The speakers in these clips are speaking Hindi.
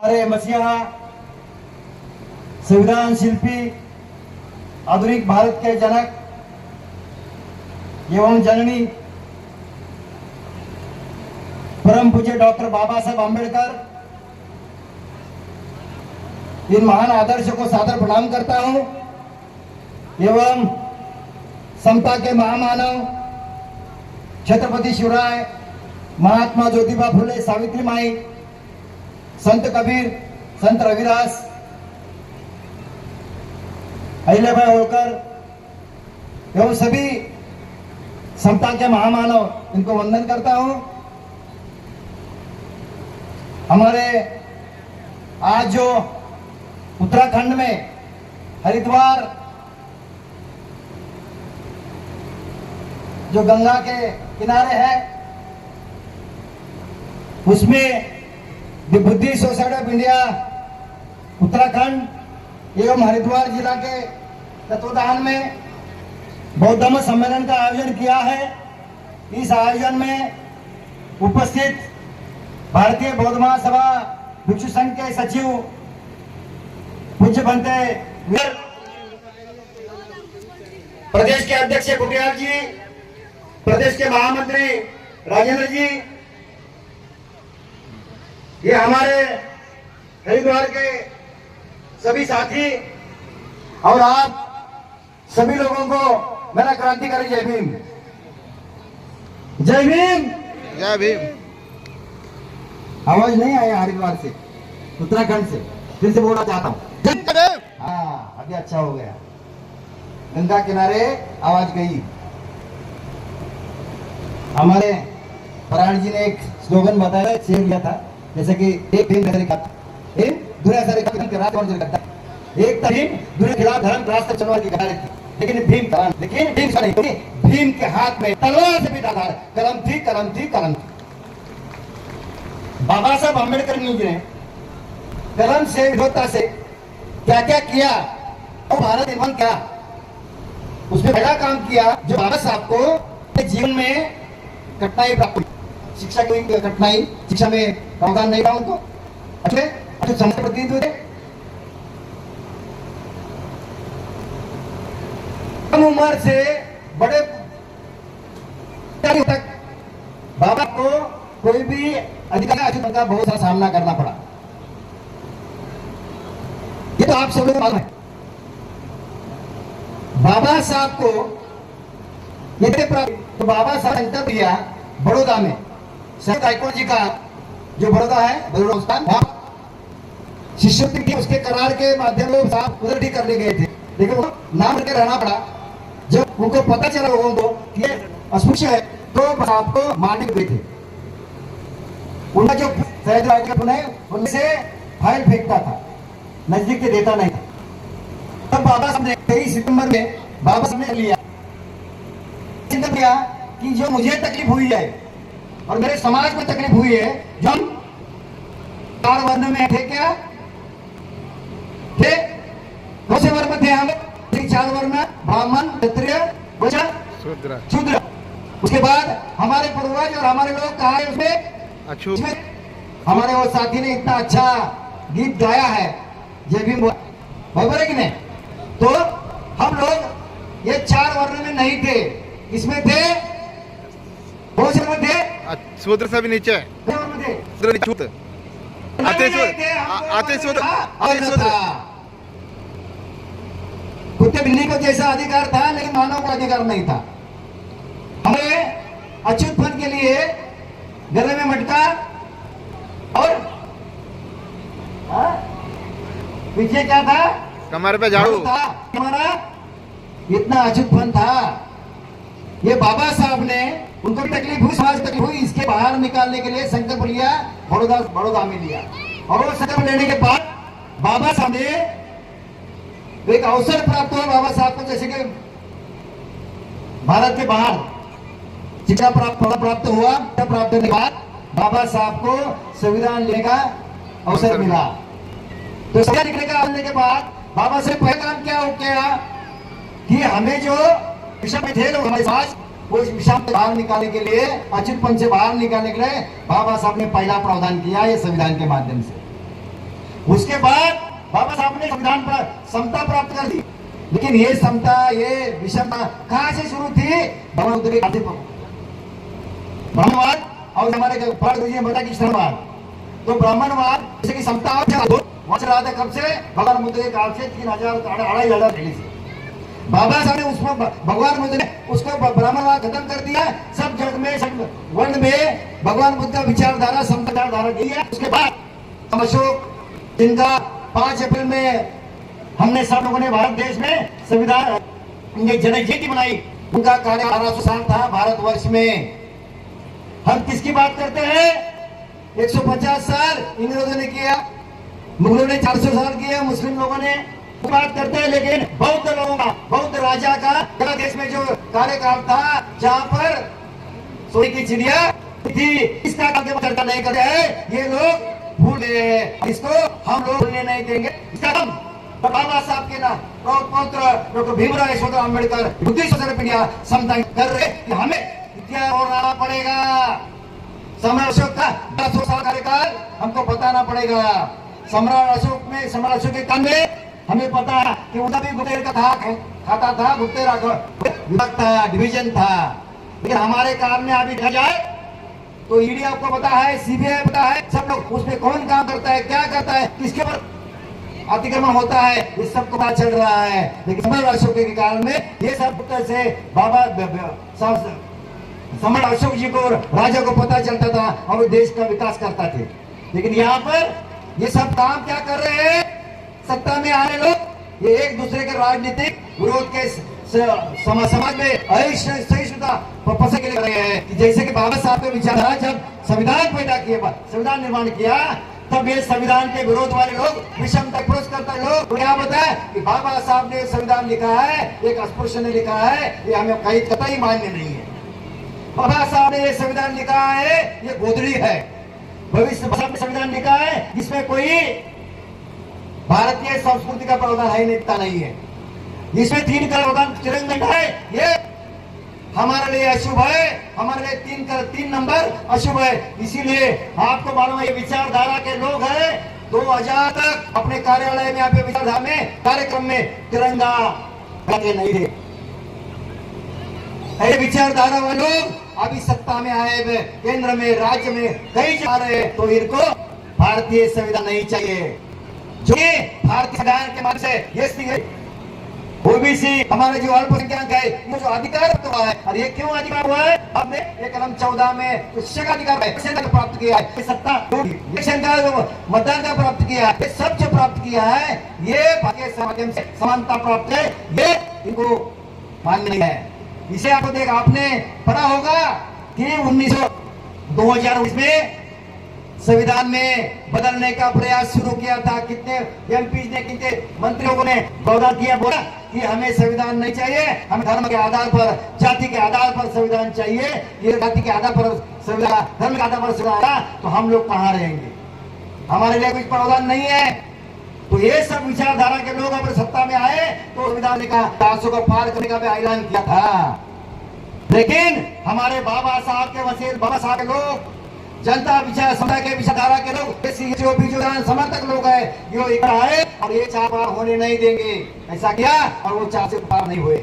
हमारे मसीहा संविधान शिल्पी, आधुनिक भारत के जनक एवं जननी परम पूज्य डॉक्टर बाबा साहब आम्बेडकर, इन महान आदर्शों को सादर प्रणाम करता हूं एवं समता के महामानव छत्रपति शिवराय, महात्मा ज्योतिबा फुले, सावित्री माई, संत कबीर, संत रविदास, अहिल्याबाई होलकर एवं सभी समता के महामानव, इनको वंदन करता हूं। हमारे आज जो उत्तराखंड में हरिद्वार जो गंगा के किनारे है, उसमें the Buddhist society of India Uttarakhand एवं हरिद्वार जिला के तत्वाधान में बौद्ध धम्म सम्मेलन का आयोजन किया है। इस आयोजन में उपस्थित भारतीय बौद्ध महासभा भिक्षु संघ के सचिव पूज्य बनते प्रदेश के अध्यक्ष कुटियाल जी, प्रदेश के महामंत्री राजेंद्र जी, ये हमारे हरिद्वार के सभी साथी और आप सभी लोगों को मेरा क्रांतिकारी जय भीम। जय भीम, जय भीम। आवाज नहीं आया हरिद्वार से, उत्तराखंड से, फिर से बोलना चाहता हूँ। हाँ, अभी अच्छा हो गया। गंगा किनारे आवाज गई। हमारे पराण जी ने एक स्लोगन बताया, शेर लिया था, जैसे कि एक भीम दुनिया सारे एक भीम दुनिया खिलाफ धर्म रास्ते चलवा की गाड़ी थी, लेकिन भीम कलम, लेकिन भीम का नहीं, भीम के हाथ में तलवार से भी डाला कलम थी, कलम थी, कलम थी। बाबा साहब आम्बेडकर जी ने कलम से, विरोधता से क्या क्या किया और भारत निर्माण किया, उसमें पहला काम किया जो बाबा साहब को जीवन में कठिनाई प्राप्त हुई, शिक्षा की कठिनाई, शिक्षा में योगदान नहीं था उनको, अच्छे समझ प्रतीत हुए। कम उम्र से बड़े तक बाबा को कोई भी अधिकार का बहुत सारा सामना करना पड़ा। ये तो आप सब लोग मालूम है। बाबा साहब को ये प्राप्त, तो बाबा साहब ने दिया बड़ौदा में, सर गायकवाड़ जी का जो बड़ौदा है, बड़ौदा शिष्यवृत्ति की, उसके करार के माध्यम से साहब उधर ठीक करने गए थे, लेकिन वो नाम लेकर रहना पड़ा। जब उनको पता चला लोगों को कि ये अस्पृश्य है, तो साहब को मारने गए थे। उनका जो उनमें से फाइल फेंकता था, नजदीक से देता नहीं था। तब बाबा साहब ने 23 सितंबर में बाबा साहब ने लिया कि जो मुझे तकलीफ हुई है और मेरे समाज में तकलीफ हुई है, जो हम 4 वर्ण में थे, क्या थे, कौन से वर्ण में थे हम? 4 वर्ण, ब्राह्मण, क्षत्रिय, वैश्य, शूद्र। उसके बाद हमारे पूर्वज और हमारे लोग कहा है उसमें हमारे वो साथी ने इतना अच्छा गीत गाया है, जय भीम, बराबर है कि नहीं? तो हम लोग ये 4 वर्ण में नहीं थे, इसमें थे, कौन से में थे? शूद्र से भी नीचे, कुत्ते बिल्ली को जैसा अधिकार था, लेकिन मानव को अधिकार नहीं था। हमें अच्युत फल के लिए गले में मटका और पीछे क्या था? कमर पे झाड़ू। हमारा इतना अच्युत फल था। ये बाबा साहब ने, उनको भी तकलीफ हुई, समाज तकलीफ हुई, इसके बाहर निकालने के लिए संकल्प लिया, बड़ौदा में लिया। और वो संकल्प लेने के बाद बाबा साहब ने एक अवसर प्राप्त हुआ बाबा साहब को, जैसे कि भारत के बाहर शिक्षा प्राप्त हुआ। प्राप्त होने के बाद बाबा साहब को संविधान लेने का अवसर मिला। तो संविधान लिखने का आने के बाद बाबा साहब पहला काम क्या हो गया कि हमें जो विषम में थे लोग, हमारे समाज, वो इस विषम से बाहर निकालने के लिए, अच्युतपन से बाहर निकालने के लिए बाबा साहब ने पहला प्रावधान किया ये संविधान के माध्यम से। उसके बाद बाबा साहब ने संविधान पर समता प्राप्त कर दी। लेकिन ये समता, ये विषमता कहां से शुरू थी? भगवान बुद्ध के काफी ब्राह्मणवाद और हमारे बता की श्रमवाद। तो ब्राह्मणवाद जैसे कि समता वहां रहा था कब से? भगवान बुद्ध के काल से 3,000-2,500 पहले से। बाबा साहब ने उसको, भगवान बुद्ध ने उसको ब्राह्मणवाद खत्म कर दिया। सब जग में, सब वर्ण में भगवान बुद्ध का विचारधारा, समता विचारधारा दी है। उसके बाद अशोक, जिनका 5 अप्रैल में हमने सब लोगों ने भारत देश में संविधान जन्म जयंती मनाई, उनका कार्य 1800 साल था भारतवर्ष में। हम किसकी बात करते हैं? 150 साल इंग्रेजों ने किया, मुगलों ने 400 साल किया, मुस्लिम लोगों ने बात करते हैं। लेकिन बौद्ध लोगों का, बौद्ध राजा का देश में जो कार्यकाल था, जहां पर सोने की चिड़िया थी, इसका चर्चा नहीं कर रहे हैं। ये लोग भूल गए हैं, इसको हम लोग भूलने नहीं देंगे। इसका हम बाबा साहब के ना पौत्र डॉक्टर भीमराव यशवंतराव अम्बेडकर बुद्धिस्ट पीढ़िया समता कर रहे कि हमें इतिहास और आना पड़ेगा। सम्राट अशोक का 200 साल कार्यकाल हमको बताना पड़ेगा। सम्राट अशोक के काल में हमें पता है कि उनका भी गुप्तेर का खाता था, गुप्तेर विभाग था, डिवीजन था। लेकिन हमारे काल में अभी देखा जाए तो ईडी आपको पता है, सीबीआई पता है, सब लोग उसमें कौन काम करता है, क्या करता है, किसके ऊपर अतिक्रमण होता है, ये सबको पता चल रहा है। लेकिन सम्राट अशोक के काल में ये सब से बाबा सम्राट अशोक जी को, राजा को पता चलता था और वो देश का विकास करता थे। लेकिन यहाँ पर ये सब काम क्या कर रहे हैं? सत्ता में आने लोग ये एक दूसरे के राजनीतिक विरोध के समाज में असहिष्णुता पसंद के लिए कर रहे हैं। जैसे कि बाबा साहब के विचारधारा जब संविधान पैदा किया, संविधान निर्माण किया, तब ये संविधान के विरोध वाले लोग, विषमता विरोध करते लोग क्या बताया कि बाबा साहब ने संविधान लिखा है, एक अस्पृश्य ने लिखा है, ये हमें कहीं कतई मान्य नहीं है। बाबा साहब ने ये संविधान लिखा है, ये गोदड़ी है। भविष्य संविधान लिखा है जिसमें कोई भारतीय संस्कृति का प्रावधान है नहीं है। इसमें 3 का प्रावधान तिरंगा है, ये हमारे लिए अशुभ है। हमारे लिए 3 नंबर अशुभ है। इसीलिए आपको मालूम है ये विचारधारा के लोग हैं 2000 तक अपने कार्यालय में, आपके विचारधारा में, कार्यक्रम में तिरंगा लगे नहीं थे। ऐसे विचारधारा वाले लोग अभी सत्ता में आए हुए, केंद्र में, राज्य में कहीं जा रहे हैं, तो इनको भारतीय संविधान नहीं चाहिए। जो भारतीय संविधान के माध्यम से ये ओबीसी हमारे जो अल्पसंख्यक है, ये जो अधिकार हुआ है, और ये क्यों अधिकार हुआ है? हमने ये कलम 14 में शिक्षा का अधिकार है, प्राप्त किया है, सत्ता मतदान का प्राप्त किया है, ये सब जो प्राप्त किया है, ये भारतीय माध्यम से समानता प्राप्त है, ये इनको मान्य नहीं है। इसे आपको देख, आपने पढ़ा होगा कि 2019 में संविधान में बदलने का प्रयास शुरू किया था। कितने एमपी ने, कितने मंत्रियों ने वादा किया, बोला कि हमें संविधान नहीं चाहिए, हमें धर्म के आधार पर, जाति के आधार पर संविधान चाहिए। ये जाति के आधार पर संविधान, धर्म के आधार पर संविधान, तो हम लोग कहाँ रहेंगे? हमारे लिए कुछ प्रावधान नहीं है। तो ये सब विचारधारा के लोग अगर सत्ता में आए तो संविधान का 400 को पार करने का भी ऐलान किया था। लेकिन हमारे बाबा साहब के वसील, बाबा साहब के लोग, जनता विचार समुदाय के विचारधारा के लोग, समर्थक लोग है, ये इकट्ठा आए और ये 4 पार होने नहीं देंगे। ऐसा किया और वो 4 से पार नहीं हुए।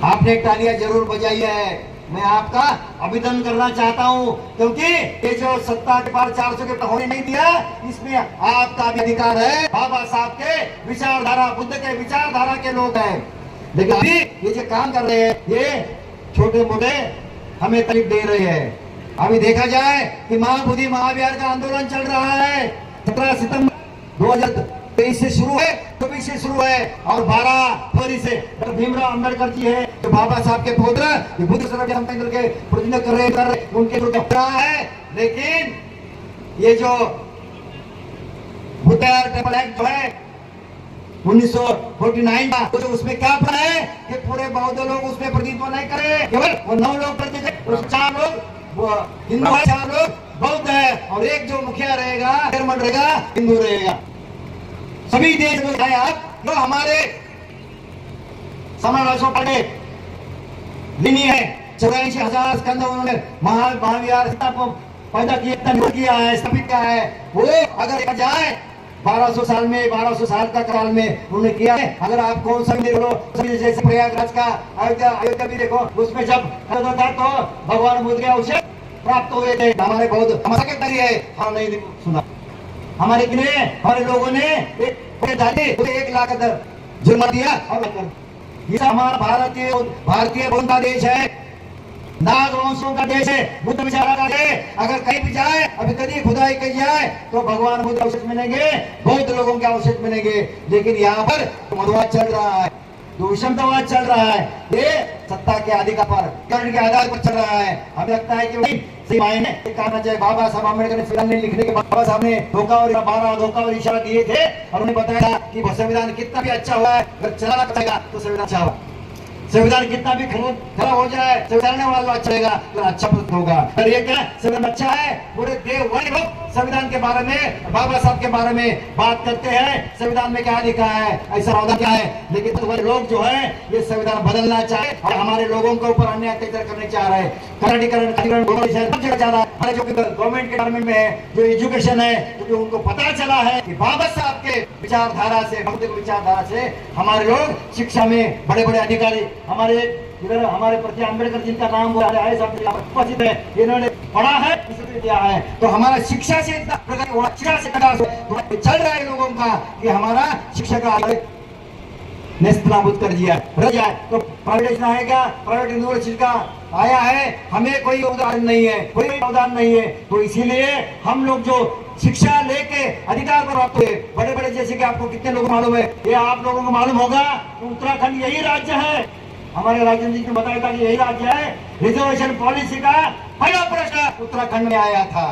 आपने तालियां जरूर बजाई है, मैं आपका अभिनंदन करना चाहता हूं, क्योंकि ये जो सत्ता के पार 400 के पार होने नहीं दिया, इसमें आपका भी अधिकार है। बाबा साहब के विचारधारा, बुद्ध के विचारधारा के लोग हैं। लेकिन अभी ये जो काम कर रहे हैं, ये छोटे मोटे हमें तकलीफ दे रहे हैं। अभी देखा जाए कि महाबोधि महाविहार का आंदोलन चल रहा है, 17 सितंबर 2023 से शुरू है, 24 से शुरू है, और 12 फरवरी से डॉक्टर भीमराव अम्बेडकर जी है, जो बाबा साहब के पुत्र, ये बुद्ध केंद्र के प्रतिनिधित्व कर रहे, उनके विरुद्ध है। लेकिन ये जो बुद्धार टेम्पल एक्ट जो है 1949 का, तो उसमें क्या पड़ा है कि पूरे बौद्ध लोग उसमें प्रतिनिधित्व नहीं करे, केवल वो 9 लोग प्रतिनिधित्व, 4 लोग हिंदू है, 4 लोग बौद्ध है, और एक जो मुखिया रहेगा, चेयरमैन रहेगा, हिंदू रहेगा। सभी देश में है आप, जो हमारे समावेशों पर लिनी है, 84,000 स्कंद उन्होंने महाविहार पैदा किया, इतना किया है, स्थापित किया है, वो अगर देखा जाए 1200 साल में, 1200 साल का काल में उन्होंने किया है। अगर आप कौन सा भी देख लो, जैसे प्रयागराज का अयोध्या भी देखो, उसमें जब था तो भगवान बुद्ध के अवशेष प्राप्त हुए थे। हमारे बहुत हमारे है, हम नहीं सुना, हमारे हमारे लोगों ने एक लाख जुर्मा दिया। और ये हमारा भारतीय बौद्ध देश है, नागवंशों का देश है, बुद्ध विचारा का है। अगर कहीं भी जाए, अभी कभी खुदाई कही जाए तो भगवान बुद्ध अवशेष मिलेंगे, बौद्ध लोगों के अवशेष मिलेंगे। लेकिन यहाँ पर मधुवाद चल रहा है, विषमतावाद चल रहा है, ये सत्ता के अधिकार पर, कर्ण के आधार पर चल रहा है। हमें लगता है कि वही सही मायने कहना चाहिए। बाबा साहब अम्बेडकर ने संविधान लिखने के बाद बाबा साहब ने धोखा और इशारा दिए थे और उन्हें बताया कि संविधान कितना भी अच्छा हुआ है, अगर चलाना पड़ेगा तो संविधान अच्छा हुआ। संविधान कितना भी खराब हो जाए, संविधान वाला अच्छा रहेगा तो अच्छा होगा। और ये क्या संविधान अच्छा है, पूरे देश वही लोग संविधान के बारे में, बाबा साहब के बारे में बात करते हैं। संविधान में क्या लिखा है, ऐसा प्रावधान क्या है, लेकिन तो लोग जो है ये संविधान बदलना चाहे और हमारे लोगों के ऊपर अन्य अत्याचार करने चाह रहे हैं। कनाडीकरण सब जगह जा रहा है। हमारे जो गवर्नमेंट के डिपार्टमेंट में है, जो एजुकेशन है, तो उनको पता चला है कि बाबा साहब के विचारधारा से, भक्त विचारधारा से हमारे लोग शिक्षा में बड़े बड़े अधिकारी, हमारे इधर हमारे प्रति अम्बेडकर जिनका नाम है उपस्थित है, इन्होंने पढ़ा है, इसलिए दिया है। तो हमारा शिक्षा से इतना शिक्षा से चल रहा है लोगों का कि हमारा शिक्षा का नेस्तनाबूद कर दिया रह जाए। तो प्राइवेटाइजेशन आएगा, प्राइवेट यूनिवर्सिटी का आया है, हमें कोई उदाहरण नहीं है, कोई अवदान नहीं है। तो इसीलिए हम लोग जो शिक्षा लेके अधिकार पर प्राप्त हुए, बड़े बड़े जैसे कि आपको कितने लोग मालूम है, ये आप लोगों को मालूम होगा, उत्तराखंड यही राज्य है, हमारे राजेंद्र जी ने बताया था कि यही राज्य है, रिजर्वेशन पॉलिसी का पहला प्रश्न उत्तराखंड में आया था।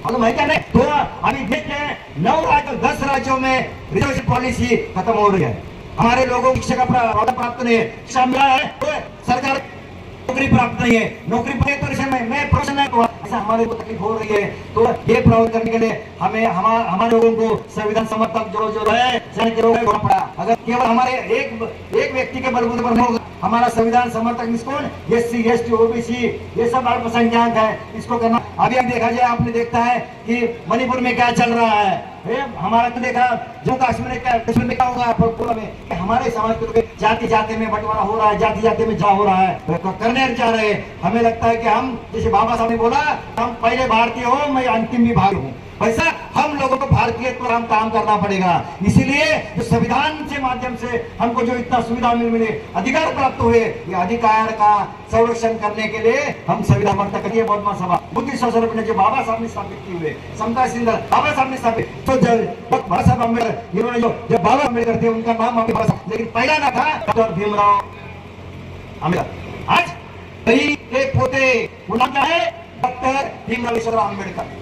मालूम है क्या नहीं? तो अभी देखते हैं 9 राज्यों 10 राज्यों में रिजर्वेशन पॉलिसी खत्म हो रही है। हमारे लोगों को शिक्षा का प्राप्त नहीं है, शिक्षा मिला है तो सरकार नौकरी प्राप्त नहीं है, नौकरी में प्रोफेशन है तो ऐसा हमारे को तकलीफ हो रही है। तो ये प्राप्त करने के लिए हमें हमारे लोगों को संविधान समर्थक जो है होना पड़ा। अगर केवल हमारे एक व्यक्ति के बलबूते पर नहीं, हमारा संविधान समर्थक कौन, SC ST OBC ये सब अल्पसंख्यक है, इसको करना। अभी देखा जाए, आपने देखता है कि मणिपुर में क्या चल रहा है, हमारा तो देखा जम्मू कश्मीर में क्या होगा पूरा में, हमारे समाज को जाति जाति में बंटवारा हो रहा है, जाति जाति में जा हो रहा है, करने चाह रहे हैं। हमें लगता है कि हम जैसे बाबा साहब ने बोला, हम पहले भारतीय हो, मैं अंतिम भी भारतीय हूँ, वैसा हम लोगों को भारतीय पर हम काम करना पड़ेगा। इसीलिए जो संविधान के माध्यम से हमको जो इतना सुविधा मिले, अधिकार प्राप्त हुए, ये अधिकार का संरक्षण करने के लिए हम संविधान समर्थक करिए। बहुत महासभा बुद्धिस्ट सोसाइटी ने जो बाबा साहब ने स्थापित की हुए, समता सिंह बाबा साहब ने स्थापित, तो बाबा साहब अम्बेडकर, इन्होंने जो बाबा अम्बेडकर थे उनका नाम लेकिन पहला ना था डॉक्टर भीमराव अम्बेडकर। आज वही एक पोते उनका क्या है, डॉक्टर भीमराव अम्बेडकर।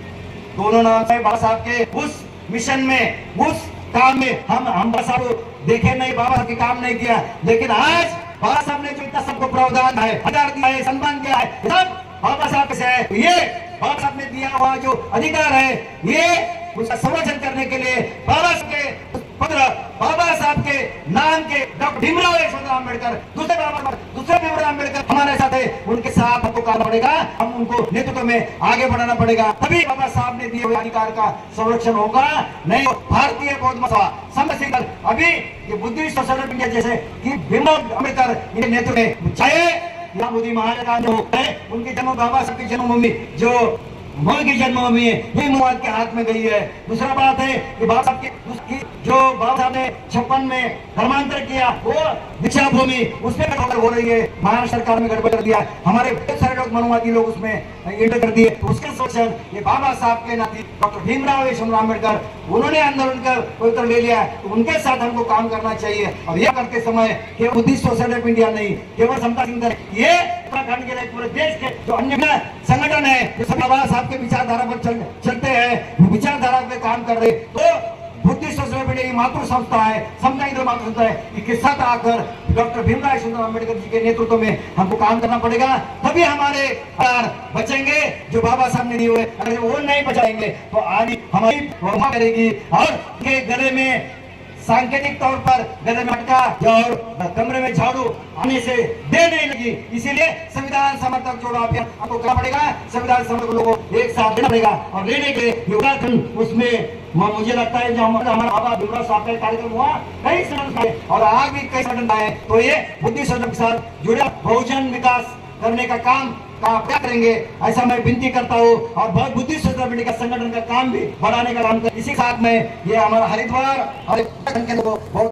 दोनों नाम है बाबा साहब के उस मिशन में, उस काम में हम बाबा साहब देखे नहीं, बाबा साहब के काम नहीं किया, लेकिन आज बाबा साहब ने जो इतना सबको प्रावधान है, अधिकार दिया है, सम्मान दिया है, सब बाबा साहब से है। ये बाबा साहब ने दिया हुआ जो अधिकार है, ये उसका संरक्षण करने के लिए बाबा साहब के पत्र, बाबा साहब के नाम के डॉक्टर भीमराव अम्बेडकर, दूसरे भीमराव अम्बेडकर हमारे साथ है, उनके साथ हमको करना पड़ेगा, हम उनको नेतृत्व में आगे बढ़ाना पड़ेगा, तभी बाबा साहब ने दिए हुए अधिकार का संरक्षण होगा। नहीं भारतीय बौद्ध महासभा समझ अभी ये बुद्धिस्ट सोसाइटी इंडिया जैसे कि भीमराव अम्बेडकर इनके नेतृत्व में, चाहे मोदी महाराज जो है, उनकी जन्म बाबा साहब की जन्मभूमि जो मोदी की जन्मभूमि है, ये मोदी के हाथ में गई है। दूसरा बात है कि बाबा साहब की जो बाबा साहब ने 56 में धर्मांतर किया, वो दीक्षा भूमि उसमें गड़बड़ हो रही है, महाराष्ट्र सरकार में गड़बड़ कर दिया, हमारे बहुत सारे लोग मनुवादी लोग उसमें एंटर कर दिए। तो उसका सोचन ये बाबा साहब के नाती डॉक्टर भीमराव अम्बेडकर, उन्होंने अंदर उनका पवित्र ले लिया, तो उनके साथ हमको काम करना चाहिए। और यह करते समय केवल बुद्धिस्ट सोसाइटी ऑफ इंडिया नहीं, केवल समता सिंह, ये उत्तराखंड के लिए पूरे देश के जो अन्य संगठन है, जो बाबा साहब के विचारधारा पर चलते हैं, विचारधारा पे काम कर रहे, तो बुद्धिस्ट सोसाइटी की मातृ संस्था है, समता इंद्र मातृ संस्था है, इसके साथ आकर डॉक्टर भीमराव अम्बेडकर जी के नेतृत्व में हमको काम करना पड़ेगा, तभी हमारे अधिकार बचेंगे जो बाबा साहब ने दिए हुए। अगर वो नहीं बचाएंगे तो आगे हमारी करेगी और के गले में सांकेतिक तौर पर गले में अटका और कमरे में झाड़ू आने से देर नहीं लगी। इसीलिए संविधान समर्थक छोड़ो अभियान आपको करना पड़ेगा। संविधान समर्थक लोगों को एक साथ देना पड़ेगा और लेने के लिए उत्तराखंड उसमें मुझे लगता है जो हमारा बाबा भीमराव साहब का कार्यक्रम हुआ, कई संगठन और आज भी कई संगठन आए, तो ये बुद्धि संगठन के साथ जुड़े बहुजन विकास करने का काम का क्या करेंगे, ऐसा मैं विनती करता हूँ। और बहुत बुद्धि का संगठन का काम भी बढ़ाने का काम कर, इसी साथ में ये हमारा हरिद्वार और उत्तराखंड के लोगों